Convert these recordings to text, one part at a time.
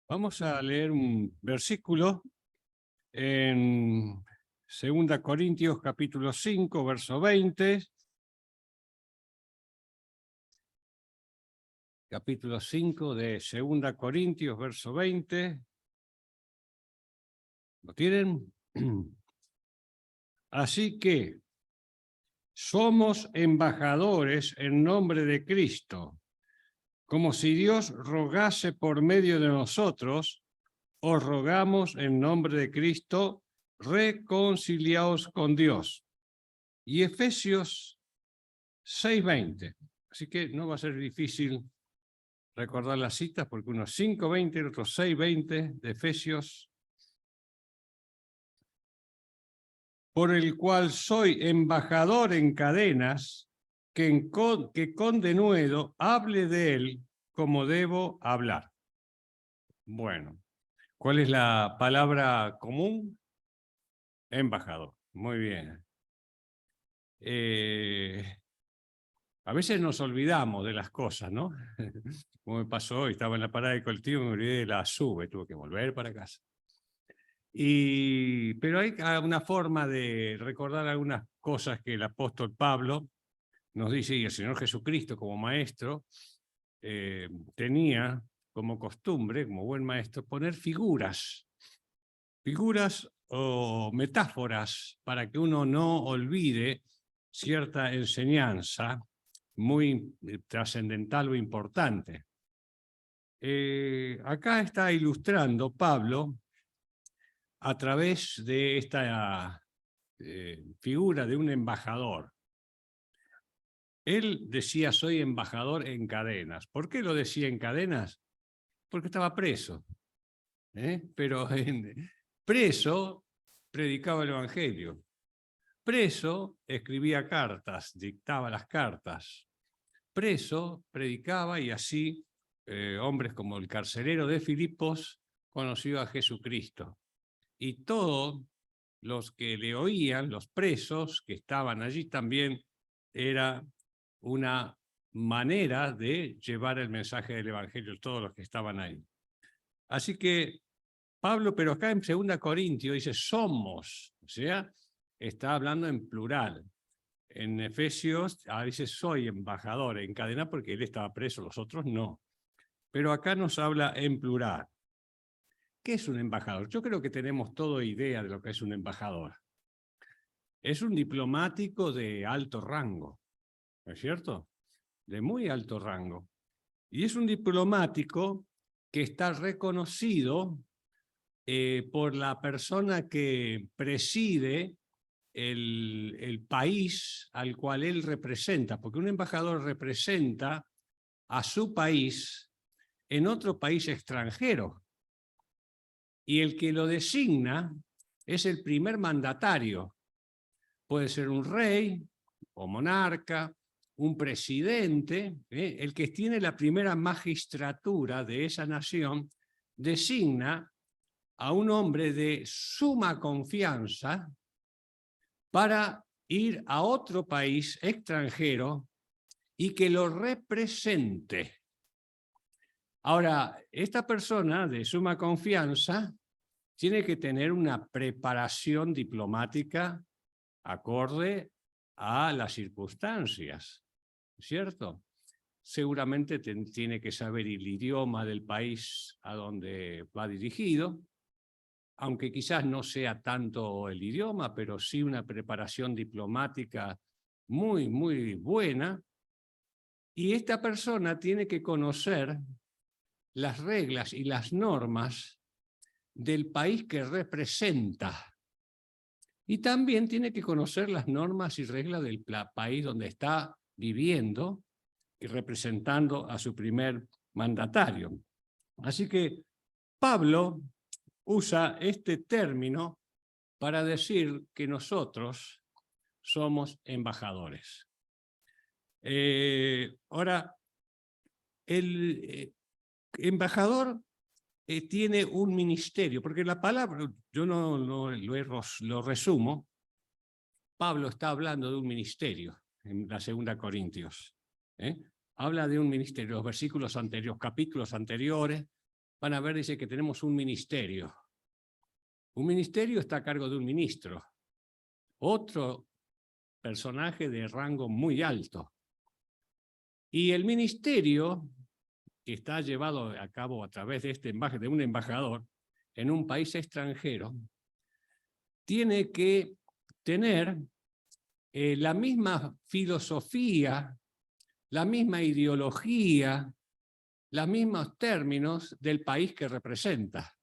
Vamos a leer un versículo en 2 Corintios capítulo 5, verso 20. Capítulo 5 de 2 Corintios, verso 20. ¿Lo tienen? Así que somos embajadores en nombre de Cristo, como si Dios rogase por medio de nosotros. Os rogamos en nombre de Cristo, reconciliaos con Dios. Y Efesios 6:20. Así que no va a ser difícil recordar las citas, porque uno es 5:20, el otro 6:20 de Efesios. Por el cual soy embajador en cadenas, que con denuedo hable de él como debo hablar. Bueno, ¿cuál es la palabra común? Embajador. Muy bien. A veces nos olvidamos de las cosas, ¿no? Como me pasó hoy, estaba en la parada de colectivo y me olvidé de la SUBE, tuve que volver para casa. Pero hay una forma de recordar algunas cosas que el apóstol Pablo nos dice, y el Señor Jesucristo como maestro tenía como costumbre, como buen maestro, poner figuras o metáforas para que uno no olvide cierta enseñanza muy trascendental o importante. Acá está ilustrando Pablo a través de esta figura de un embajador. Él decía, soy embajador en cadenas. ¿Por qué lo decía en cadenas? Porque estaba preso. Pero preso predicaba el Evangelio. Preso escribía cartas, dictaba las cartas. Preso predicaba y así hombres como el carcelero de Filipos conoció a Jesucristo. Y todos los que le oían, los presos que estaban allí también, era una manera de llevar el mensaje del Evangelio, todos los que estaban ahí. Así que Pablo, pero acá en 2 Corintios dice somos, o sea, está hablando en plural. En Efesios dice soy embajador en cadena porque él estaba preso, los otros no. Pero acá nos habla en plural. ¿Qué es un embajador? Yo creo que tenemos toda idea de lo que es un embajador. Es un diplomático de alto rango, ¿no es cierto? De muy alto rango. Y es un diplomático que está reconocido por la persona que preside el país al cual él representa, porque un embajador representa a su país en otro país extranjero. Y el que lo designa es el primer mandatario. Puede ser un rey o monarca, un presidente, el que tiene la primera magistratura de esa nación, designa a un hombre de suma confianza para ir a otro país extranjero y que lo represente. Ahora, esta persona de suma confianza tiene que tener una preparación diplomática acorde a las circunstancias, ¿cierto? Seguramente tiene que saber el idioma del país a donde va dirigido, aunque quizás no sea tanto el idioma, pero sí una preparación diplomática muy, muy buena. Y esta persona tiene que conocer las reglas y las normas del país que representa. Y también tiene que conocer las normas y reglas del país donde está viviendo y representando a su primer mandatario. Así que Pablo usa este término para decir que nosotros somos embajadores. Ahora, el embajador tiene un ministerio, porque la palabra, yo no lo resumo, Pablo está hablando de un ministerio en la 2 Corintios. Habla de un ministerio, los versículos anteriores, capítulos anteriores, van a ver, dice que tenemos un ministerio. Un ministerio está a cargo de un ministro. Otro personaje de rango muy alto. Y el ministerio, que está llevado a cabo a través de un embajador en un país extranjero, tiene que tener la misma filosofía, la misma ideología, los mismos términos del país que representa.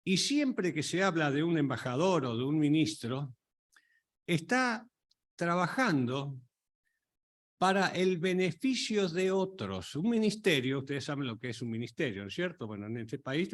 Y siempre que se habla de un embajador o de un ministro, está trabajando para el beneficio de otros. Un ministerio, ustedes saben lo que es un ministerio, ¿no es cierto? Bueno, en este país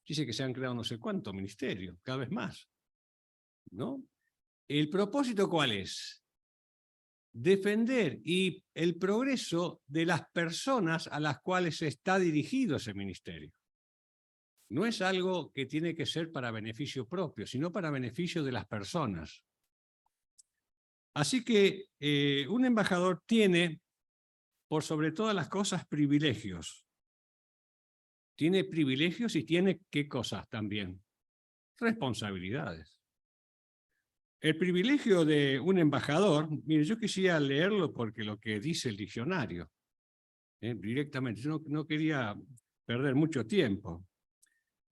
dice que se han creado no sé cuántos ministerios, cada vez más, ¿no? ¿El propósito cuál es? Defender el progreso de las personas a las cuales está dirigido ese ministerio. No es algo que tiene que ser para beneficio propio, sino para beneficio de las personas. Así que un embajador tiene, por sobre todas las cosas, privilegios. Tiene privilegios y tiene, ¿qué cosas también? Responsabilidades. El privilegio de un embajador, mire, yo quisiera leerlo porque lo que dice el diccionario, directamente, yo no quería perder mucho tiempo.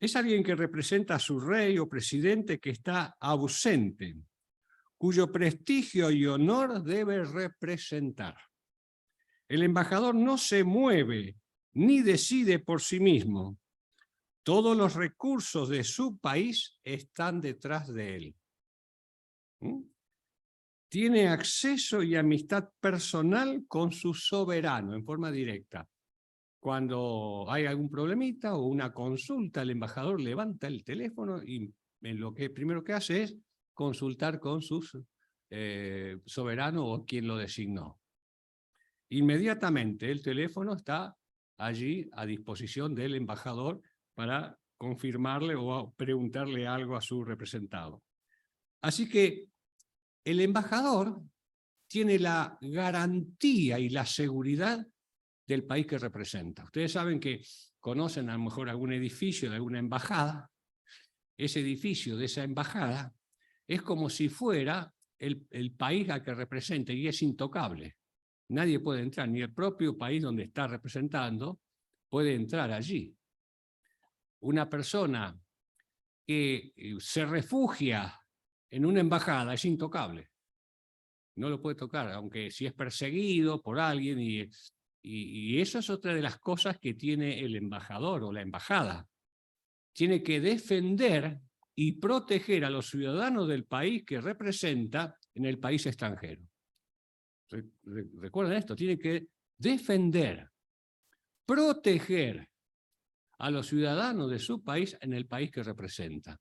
Es alguien que representa a su rey o presidente que está ausente, cuyo prestigio y honor debe representar. El embajador no se mueve ni decide por sí mismo. Todos los recursos de su país están detrás de él. Tiene acceso y amistad personal con su soberano en forma directa. Cuando hay algún problemita o una consulta, el embajador levanta el teléfono y lo que primero que hace es consultar con su soberano o quien lo designó. Inmediatamente el teléfono está allí a disposición del embajador para confirmarle o preguntarle algo a su representado. Así que el embajador tiene la garantía y la seguridad del país que representa. Ustedes saben que conocen a lo mejor algún edificio de alguna embajada. Ese edificio de esa embajada es como si fuera el país al que representa y es intocable. Nadie puede entrar, ni el propio país donde está representando puede entrar allí. Una persona que se refugia en una embajada es intocable. No lo puede tocar, aunque si es perseguido por alguien, y eso es otra de las cosas que tiene el embajador o la embajada. Tiene que defender y proteger a los ciudadanos del país que representa en el país extranjero. Recuerden esto, tiene que defender, proteger a los ciudadanos de su país en el país que representa.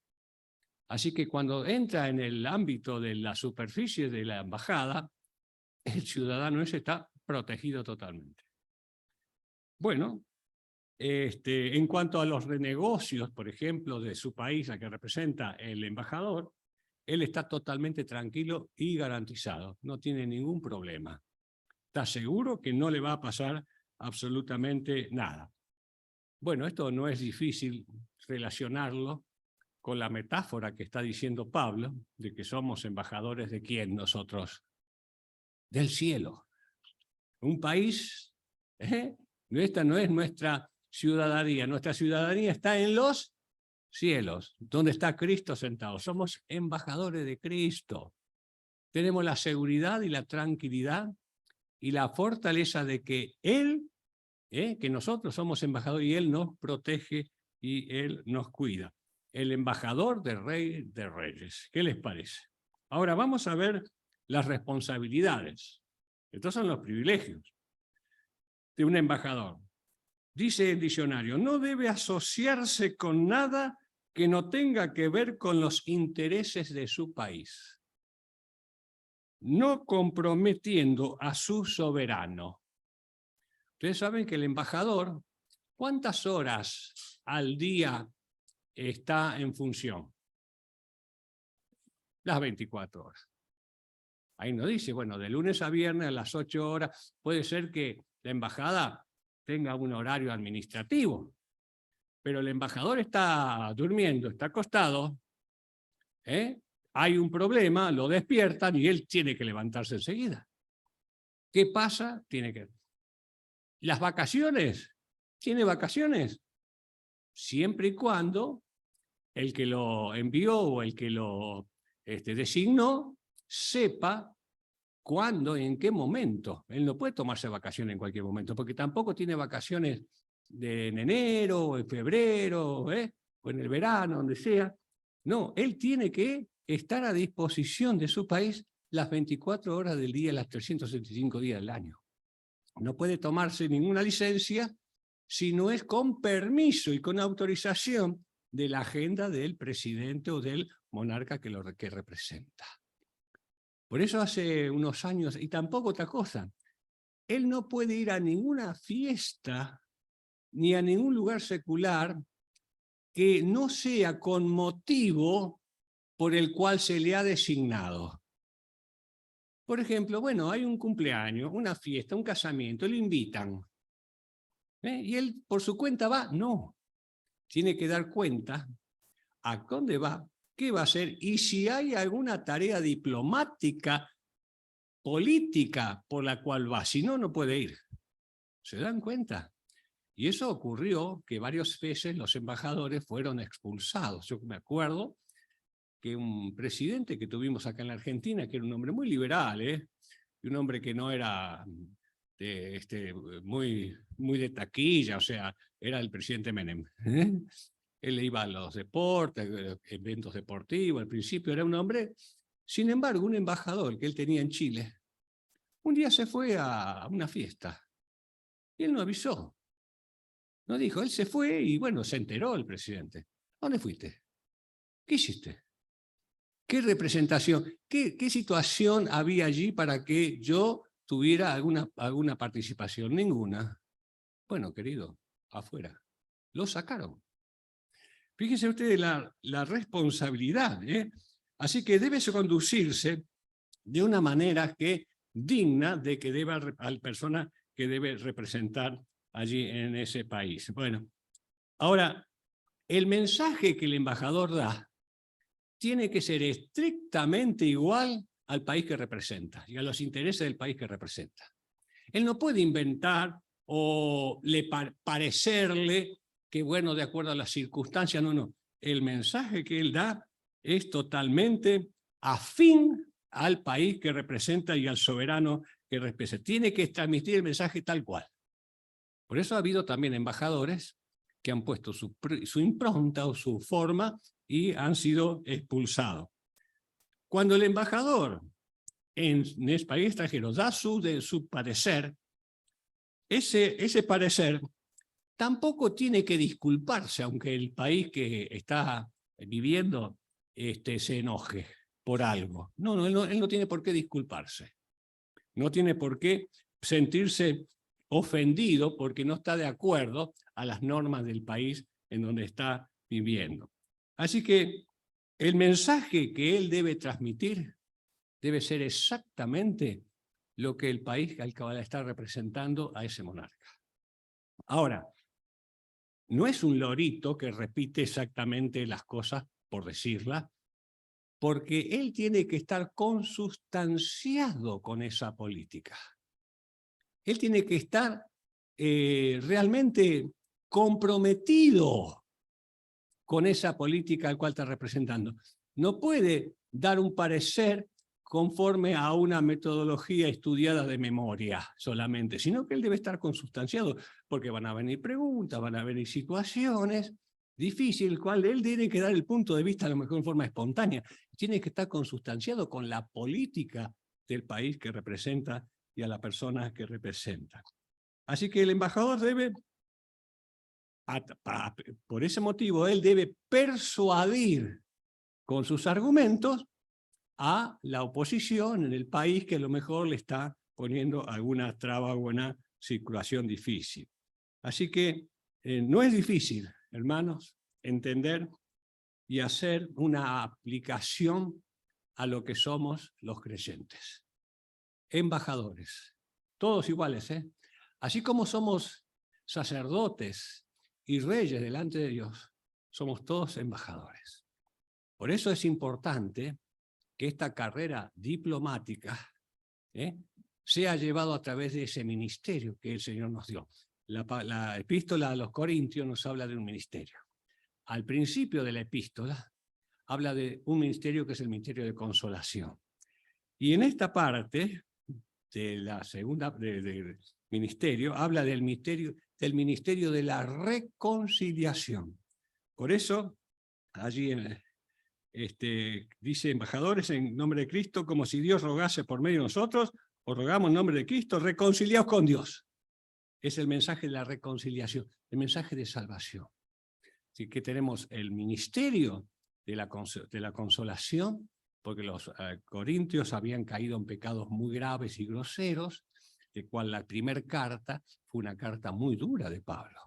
Así que cuando entra en el ámbito de la superficie de la embajada, el ciudadano ese está protegido totalmente. Bueno, en cuanto a los renegocios, por ejemplo, de su país a que representa el embajador, él está totalmente tranquilo y garantizado, no tiene ningún problema. Está seguro que no le va a pasar absolutamente nada. Bueno, esto no es difícil relacionarlo con la metáfora que está diciendo Pablo, de que somos embajadores de ¿quién nosotros? Del cielo. Un país, esta no es nuestra ciudadanía está en los cielos, donde está Cristo sentado. Somos embajadores de Cristo. Tenemos la seguridad y la tranquilidad y la fortaleza de que Él, que nosotros somos embajadores y Él nos protege y Él nos cuida. El embajador del Rey de Reyes. ¿Qué les parece? Ahora vamos a ver las responsabilidades. Estos son los privilegios de un embajador. Dice el diccionario, no debe asociarse con nada que no tenga que ver con los intereses de su país, no comprometiendo a su soberano. Ustedes saben que el embajador, ¿cuántas horas al día está en función? Las 24 horas. Ahí no dice, bueno, de lunes a viernes a las 8 horas, puede ser que la embajada tenga un horario administrativo, pero el embajador está durmiendo, está acostado, hay un problema, lo despiertan y él tiene que levantarse enseguida. ¿Qué pasa? Tiene que... ¿Las vacaciones? ¿Tiene vacaciones? Siempre y cuando el que lo envió o el que lo designó sepa cuándo y en qué momento. Él no puede tomarse vacaciones en cualquier momento, porque tampoco tiene vacaciones en enero o en febrero, o en el verano, donde sea. No, él tiene que estar a disposición de su país las 24 horas del día, las 365 días del año. No puede tomarse ninguna licencia si no es con permiso y con autorización de la agenda del presidente o del monarca que representa. Por eso hace unos años, y tampoco otra cosa, él no puede ir a ninguna fiesta ni a ningún lugar secular que no sea con motivo por el cual se le ha designado. Por ejemplo, bueno, hay un cumpleaños, una fiesta, un casamiento, le invitan. ¿Y él por su cuenta va? No. Tiene que dar cuenta a dónde va, qué va a hacer y si hay alguna tarea diplomática, política por la cual va. Si no, no puede ir. ¿Se dan cuenta? Y eso ocurrió que varias veces los embajadores fueron expulsados. Yo me acuerdo que un presidente que tuvimos acá en la Argentina, que era un hombre muy liberal, y un hombre que no era muy de taquilla, o sea, era el presidente Menem. Él iba a los deportes, eventos deportivos, al principio era un hombre. Sin embargo, un embajador que él tenía en Chile, un día se fue a una fiesta y él no avisó. No dijo, él se fue y bueno, se enteró el presidente. ¿A dónde fuiste? ¿Qué hiciste? ¿Qué representación? ¿Qué situación había allí para que yo tuviera alguna participación? Ninguna. Bueno, querido, afuera. Lo sacaron. Fíjense ustedes la responsabilidad. Así que debe conducirse de una manera que digna de que deba al persona que debe representar allí en ese país. Bueno, ahora, el mensaje que el embajador da tiene que ser estrictamente igual al país que representa y a los intereses del país que representa. Él no puede inventar o parecerle que, bueno, de acuerdo a las circunstancias, no. El mensaje que él da es totalmente afín al país que representa y al soberano que representa. Tiene que transmitir el mensaje tal cual. Por eso ha habido también embajadores que han puesto su impronta o su forma y han sido expulsados. Cuando el embajador en ese país extranjero da su parecer, ese parecer tampoco tiene que disculparse, aunque el país que está viviendo se enoje por algo. No, él no tiene por qué disculparse. No tiene por qué sentirse ofendido porque no está de acuerdo a las normas del país en donde está viviendo. Así que el mensaje que él debe transmitir debe ser exactamente lo que el país al que está representando a ese monarca. Ahora, no es un lorito que repite exactamente las cosas por decirlas, porque él tiene que estar consustanciado con esa política. Él tiene que estar realmente comprometido con esa política al cual está representando. No puede dar un parecer conforme a una metodología estudiada de memoria solamente, sino que él debe estar consustanciado, porque van a venir preguntas, van a venir situaciones difíciles, cual él tiene que dar el punto de vista a lo mejor en forma espontánea. Tiene que estar consustanciado con la política del país que representa y a la persona que representa. Así que el embajador debe, por ese motivo, él debe persuadir con sus argumentos a la oposición en el país que a lo mejor le está poniendo alguna traba o una situación difícil. Así que no es difícil, hermanos, entender y hacer una aplicación a lo que somos los creyentes. Embajadores, todos iguales, Así como somos sacerdotes y reyes delante de Dios, somos todos embajadores. Por eso es importante que esta carrera diplomática sea llevado a través de ese ministerio que el Señor nos dio. La epístola a los Corintios nos habla de un ministerio. Al principio de la epístola habla de un ministerio que es el ministerio de consolación. Y en esta parte de la segunda de ministerio habla del ministerio de la reconciliación. Por eso, allí dice, embajadores en nombre de Cristo, como si Dios rogase por medio de nosotros, os rogamos en nombre de Cristo, reconciliaos con Dios. Es el mensaje de la reconciliación, el mensaje de salvación. Así que tenemos el ministerio de la consolación, porque los corintios habían caído en pecados muy graves y groseros, de cual la primera carta fue una carta muy dura de Pablo.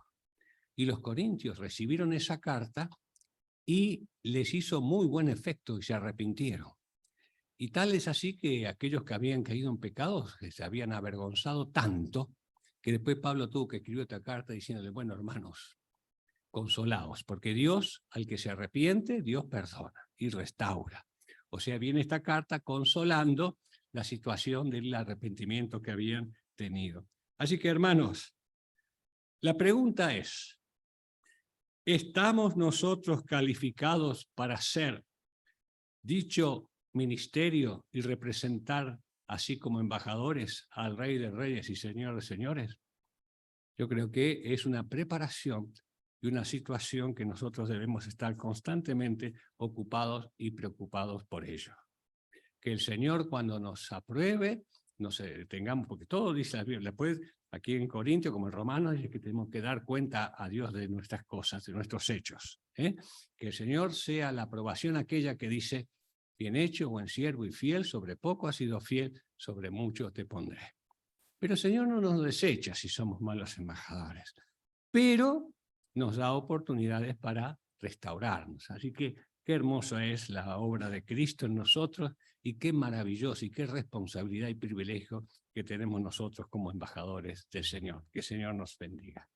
Y los corintios recibieron esa carta y les hizo muy buen efecto y se arrepintieron. Y tal es así que aquellos que habían caído en pecados, que se habían avergonzado tanto, que después Pablo tuvo que escribir otra carta diciéndole, bueno, hermanos, consolaos, porque Dios, al que se arrepiente, Dios perdona y restaura. O sea, viene esta carta consolando la situación del arrepentimiento que habían tenido. Así que, hermanos, la pregunta es, ¿estamos nosotros calificados para ser dicho ministerio y representar, así como embajadores, al Rey de Reyes y Señor de Señores? Yo creo que es una preparación y una situación que nosotros debemos estar constantemente ocupados y preocupados por ello. Que el Señor, cuando nos apruebe, nos detengamos, porque todo dice la Biblia. Después, aquí en Corintios, como en Romanos, dice que tenemos que dar cuenta a Dios de nuestras cosas, de nuestros hechos. Que el Señor sea la aprobación aquella que dice, bien hecho, buen siervo y fiel, sobre poco has sido fiel, sobre mucho te pondré. Pero el Señor no nos desecha si somos malos embajadores, pero nos da oportunidades para restaurarnos. Así que qué hermosa es la obra de Cristo en nosotros y qué maravilloso y qué responsabilidad y privilegio que tenemos nosotros como embajadores del Señor. Que el Señor nos bendiga.